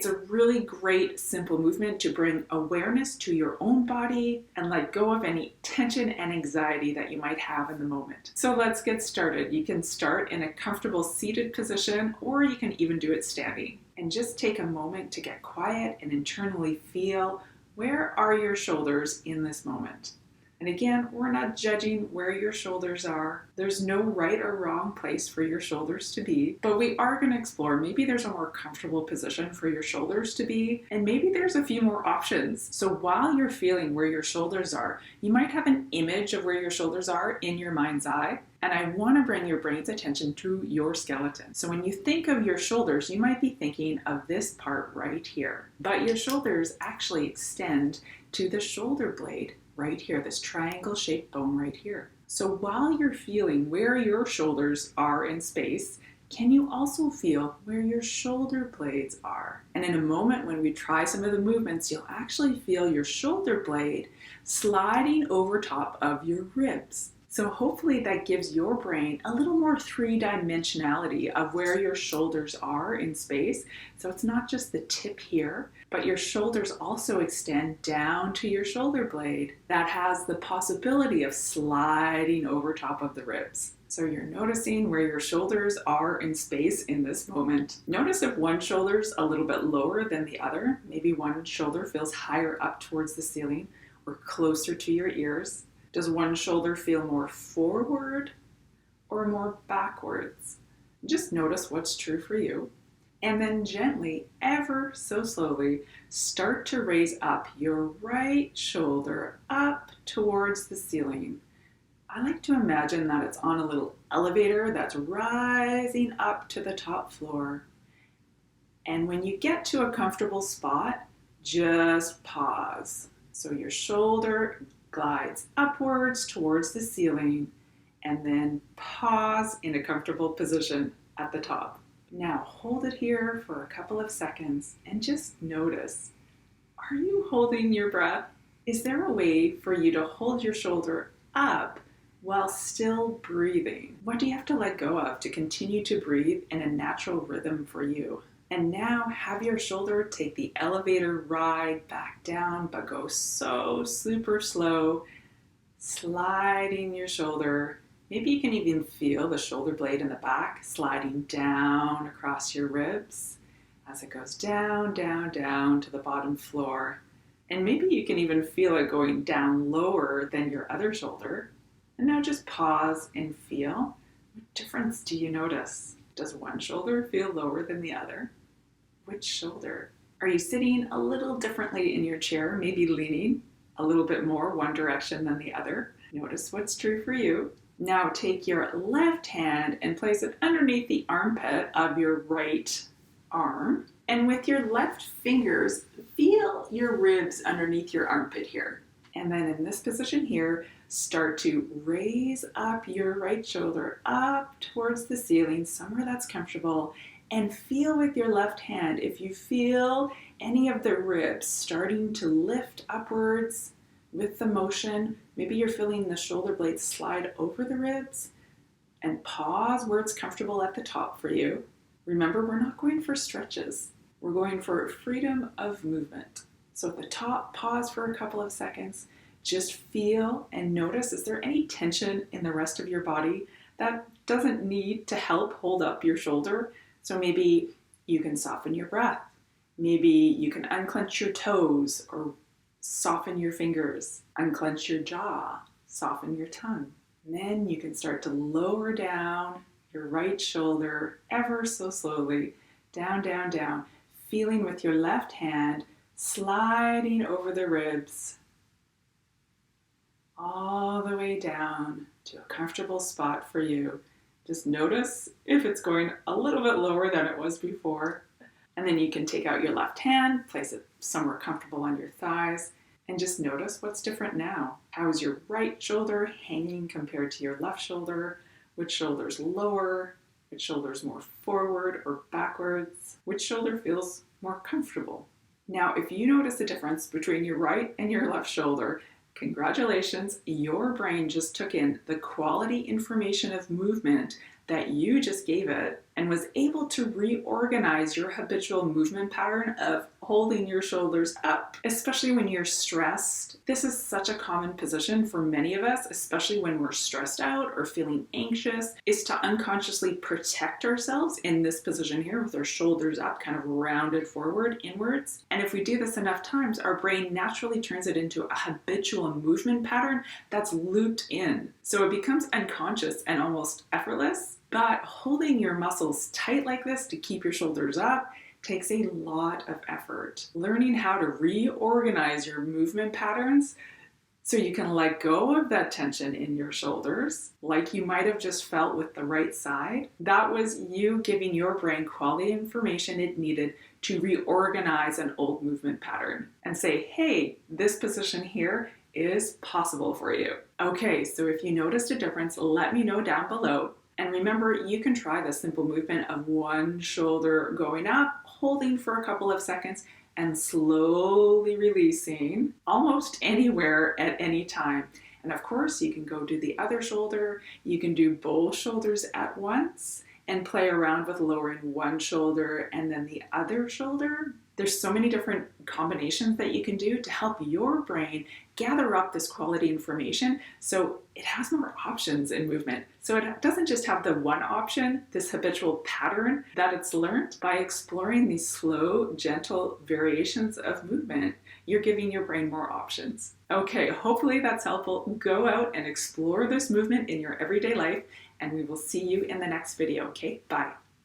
It's a really great simple movement to bring awareness to your own body and let go of any tension and anxiety that you might have in the moment. So let's get started. You can start in a comfortable seated position, or you can even do it standing. And just take a moment to get quiet and internally feel, where are your shoulders in this moment? And again, we're not judging where your shoulders are. There's no right or wrong place for your shoulders to be, but we are going to explore, maybe there's a more comfortable position for your shoulders to be, and maybe there's a few more options. So while you're feeling where your shoulders are, you might have an image of where your shoulders are in your mind's eye, and I want to bring your brain's attention to your skeleton. So when you think of your shoulders, you might be thinking of this part right here, but your shoulders actually extend to the shoulder blade right here, this triangle-shaped bone right here. So while you're feeling where your shoulders are in space, can you also feel where your shoulder blades are? And in a moment when we try some of the movements, you'll actually feel your shoulder blade sliding over top of your ribs. So hopefully that gives your brain a little more three-dimensionality of where your shoulders are in space. So it's not just the tip here, but your shoulders also extend down to your shoulder blade. That has the possibility of sliding over top of the ribs. So you're noticing where your shoulders are in space in this moment. Notice if one shoulder's a little bit lower than the other. Maybe one shoulder feels higher up towards the ceiling or closer to your ears. Does one shoulder feel more forward or more backwards? Just notice what's true for you. And then gently, ever so slowly, start to raise up your right shoulder up towards the ceiling. I like to imagine that it's on a little elevator that's rising up to the top floor. And when you get to a comfortable spot, just pause. So your shoulder glides upwards towards the ceiling, and then pause in a comfortable position at the top. Now hold it here for a couple of seconds and just notice, are you holding your breath? Is there a way for you to hold your shoulder up while still breathing? What do you have to let go of to continue to breathe in a natural rhythm for you? And now have your shoulder take the elevator ride back down, but go so super slow, sliding your shoulder. Maybe you can even feel the shoulder blade in the back sliding down across your ribs as it goes down, down, down to the bottom floor. And maybe you can even feel it going down lower than your other shoulder. And now just pause and feel. What difference do you notice? Does one shoulder feel lower than the other? Which shoulder? Are you sitting a little differently in your chair, maybe leaning a little bit more one direction than the other? Notice what's true for you. Now take your left hand and place it underneath the armpit of your right arm. And with your left fingers, feel your ribs underneath your armpit here. And then in this position here, start to raise up your right shoulder up towards the ceiling, somewhere that's comfortable. And feel with your left hand if you feel any of the ribs starting to lift upwards with the motion. Maybe you're feeling the shoulder blades slide over the ribs, and pause where it's comfortable at the top for you. Remember, we're not going for stretches. We're going for freedom of movement. So at the top, pause for a couple of seconds. Just feel and notice, is there any tension in the rest of your body that doesn't need to help hold up your shoulder? So maybe you can soften your breath. Maybe you can unclench your toes or soften your fingers, unclench your jaw, soften your tongue. And then you can start to lower down your right shoulder ever so slowly, down, down, down, feeling with your left hand sliding over the ribs all the way down to a comfortable spot for you. Just notice if it's going a little bit lower than it was before. And then you can take out your left hand, place it somewhere comfortable on your thighs, and just notice what's different now. How is your right shoulder hanging compared to your left shoulder? Which shoulder's lower? Which shoulder's more forward or backwards? Which shoulder feels more comfortable? Now, if you notice a difference between your right and your left shoulder, congratulations, your brain just took in the quality information of movement that you just gave it and was able to reorganize your habitual movement pattern of holding your shoulders up, especially when you're stressed. This is such a common position for many of us, especially when we're stressed out or feeling anxious, is to unconsciously protect ourselves in this position here with our shoulders up, kind of rounded forward, inwards. And if we do this enough times, our brain naturally turns it into a habitual movement pattern that's looped in. So it becomes unconscious and almost effortless. But holding your muscles tight like this to keep your shoulders up takes a lot of effort. Learning how to reorganize your movement patterns so you can let go of that tension in your shoulders, like you might have just felt with the right side. That was you giving your brain quality information it needed to reorganize an old movement pattern and say, hey, this position here is possible for you. Okay, so if you noticed a difference, let me know down below. And remember, you can try the simple movement of one shoulder going up, holding for a couple of seconds, and slowly releasing almost anywhere at any time. And of course, you can go do the other shoulder. You can do both shoulders at once and play around with lowering one shoulder and then the other shoulder. There's so many different combinations that you can do to help your brain gather up this quality information so it has more options in movement. So it doesn't just have the one option, this habitual pattern that it's learned. By exploring these slow, gentle variations of movement, you're giving your brain more options. Okay, hopefully that's helpful. Go out and explore this movement in your everyday life, and we will see you in the next video. Okay, bye.